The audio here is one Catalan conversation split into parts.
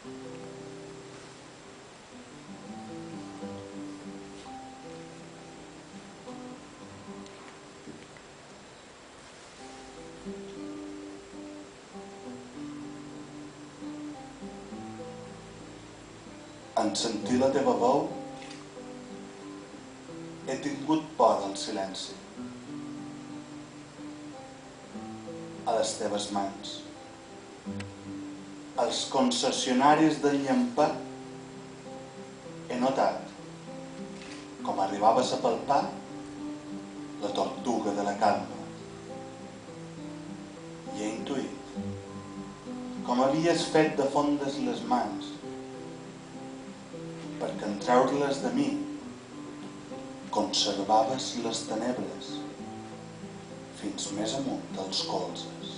En sentir la teva veu, he tingut por del silenci. A les teves mans, als concessionaris del llampar, he notat com arribaves a palpar la tortuga de la calma. I he intuït com havies fet de fondes les mans perquè en treure-les de mi conservaves les tenebres fins més amunt dels colzes.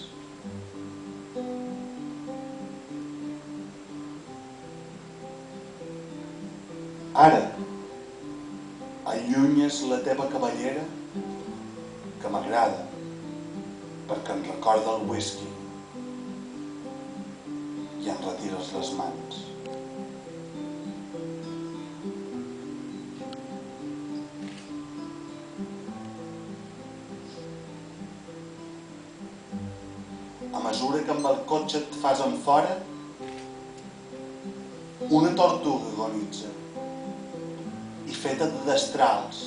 Ara allunyes la teva cabellera que m'agrada perquè em recorda el whisky i em retires les mans. A mesura que amb el cotxe et fas enfora, una tortuga agonitza i feta de destrals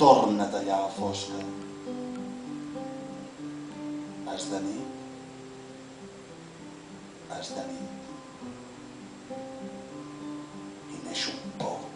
torna a tallar la fosca. És de nit, és de nit i neix un pou.